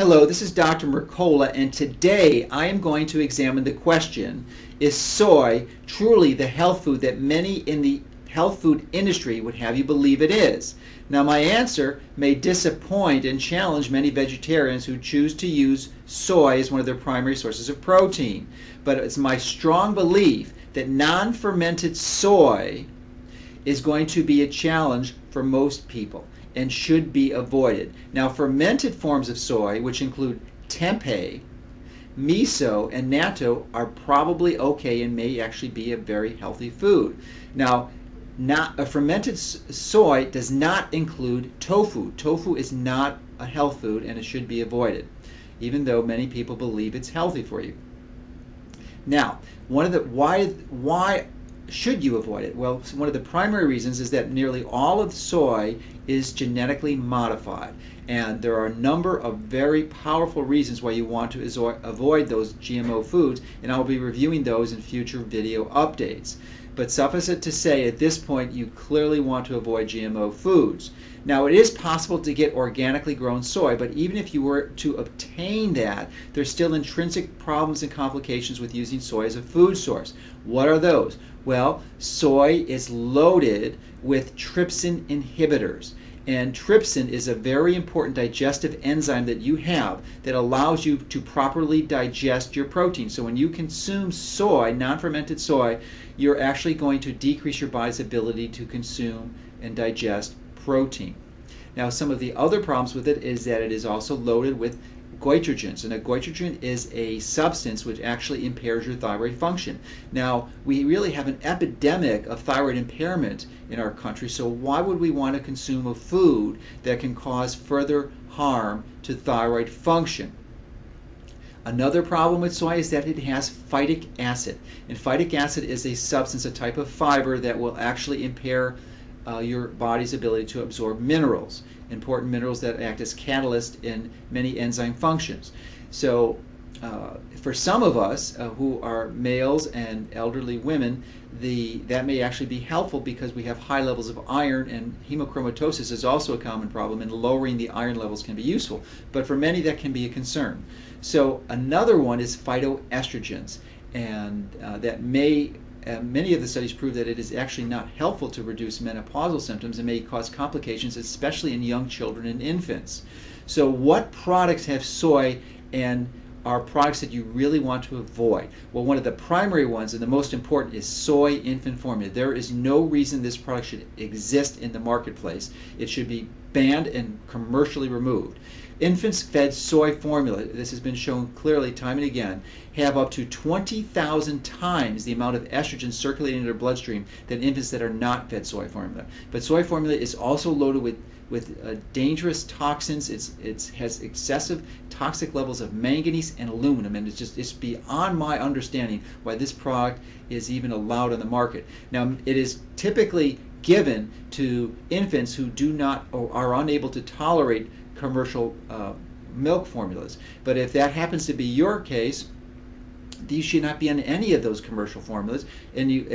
Hello, this is Dr. Mercola, and today I am going to examine the question, is soy truly the health food that many in the health food industry would have you believe it is? Now, my answer may disappoint and challenge many vegetarians who choose to use soy as one of their primary sources of protein, but it's my strong belief that non-fermented soy is going to be a challenge for most people and should be avoided. Now, fermented forms of soy, which include tempeh, miso, and natto, are probably okay and may actually be a very healthy food. Now, fermented soy does not include tofu. Tofu is not a health food and it should be avoided, even though many people believe it's healthy for you. Now, why should you avoid it? Well, one of the primary reasons is that nearly all of soy is genetically modified, and there are a number of very powerful reasons why you want to avoid those GMO foods, and I'll be reviewing those in future video updates. But suffice it to say, at this point, you clearly want to avoid GMO foods. Now, it is possible to get organically grown soy, but even if you were to obtain that, there's still intrinsic problems and complications with using soy as a food source. What are those? Well, soy is loaded with trypsin inhibitors. And trypsin is a very important digestive enzyme that you have that allows you to properly digest your protein. So when you consume soy, non-fermented soy, you're actually going to decrease your body's ability to consume and digest protein. Now, some of the other problems with it is that it is also loaded with goitrogens, and a goitrogen is a substance which actually impairs your thyroid function. Now, we really have an epidemic of thyroid impairment in our country, so why would we want to consume a food that can cause further harm to thyroid function? Another problem with soy is that it has phytic acid, and phytic acid is a substance, a type of fiber that will actually impair your body's ability to absorb minerals, important minerals that act as catalysts in many enzyme functions. So for some of us who are males and elderly women, that may actually be helpful because we have high levels of iron, and hemochromatosis is also a common problem, and lowering the iron levels can be useful. But for many, that can be a concern. So another one is phytoestrogens, and that may many of the studies prove that it is actually not helpful to reduce menopausal symptoms and may cause complications, especially in young children and infants. So what products have soy and are products that you really want to avoid? Well, one of the primary ones and the most important is soy infant formula. There is no reason this product should exist in the marketplace. It should be banned and commercially removed. Infants fed soy formula, this has been shown clearly time and again, have up to 20,000 times the amount of estrogen circulating in their bloodstream than infants that are not fed soy formula. But soy formula is also loaded with dangerous toxins. It has excessive toxic levels of manganese and aluminum, and it's beyond my understanding why this product is even allowed on the market. Now, it is typically given to infants who do not or are unable to tolerate commercial milk formulas. But if that happens to be your case, these should not be on any of those commercial formulas. Ideally,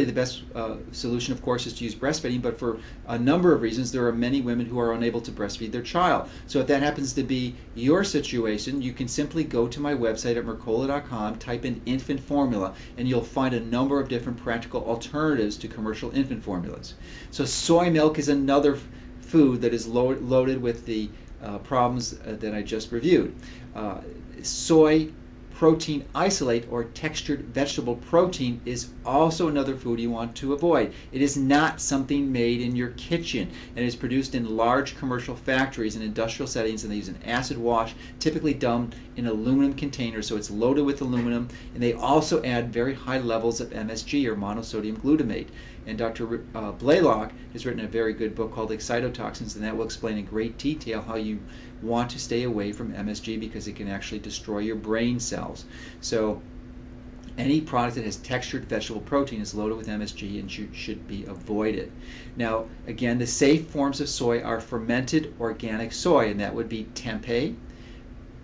the best solution, of course, is to use breastfeeding. But for a number of reasons, there are many women who are unable to breastfeed their child. So if that happens to be your situation, you can simply go to my website at mercola.com, type in infant formula, and you'll find a number of different practical alternatives to commercial infant formulas. So soy milk is another food that is loaded with the problems that I just reviewed. Soy protein isolate, or textured vegetable protein, is also another food you want to avoid. It is not something made in your kitchen, and is produced in large commercial factories and industrial settings, and they use an acid wash, typically dumped in aluminum containers, so it's loaded with aluminum, and they also add very high levels of MSG, or monosodium glutamate. And Dr. Blaylock has written a very good book called Excitotoxins, and that will explain in great detail how you want to stay away from MSG because it can actually destroy your brain cells. So any product that has textured vegetable protein is loaded with MSG and should be avoided. Now, again, the safe forms of soy are fermented organic soy, and that would be tempeh,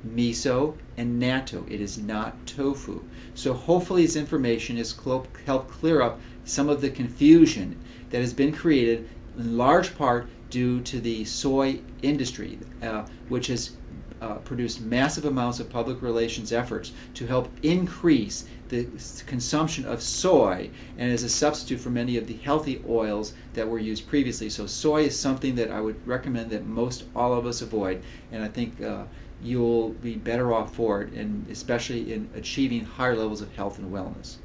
miso, and natto. It is not tofu. So hopefully this information has helped clear up some of the confusion that has been created in large part due to the soy industry, which has produced massive amounts of public relations efforts to help increase the consumption of soy, and as a substitute for many of the healthy oils that were used previously. So soy is something that I would recommend that most all of us avoid, and I think you'll be better off for it, and especially in achieving higher levels of health and wellness.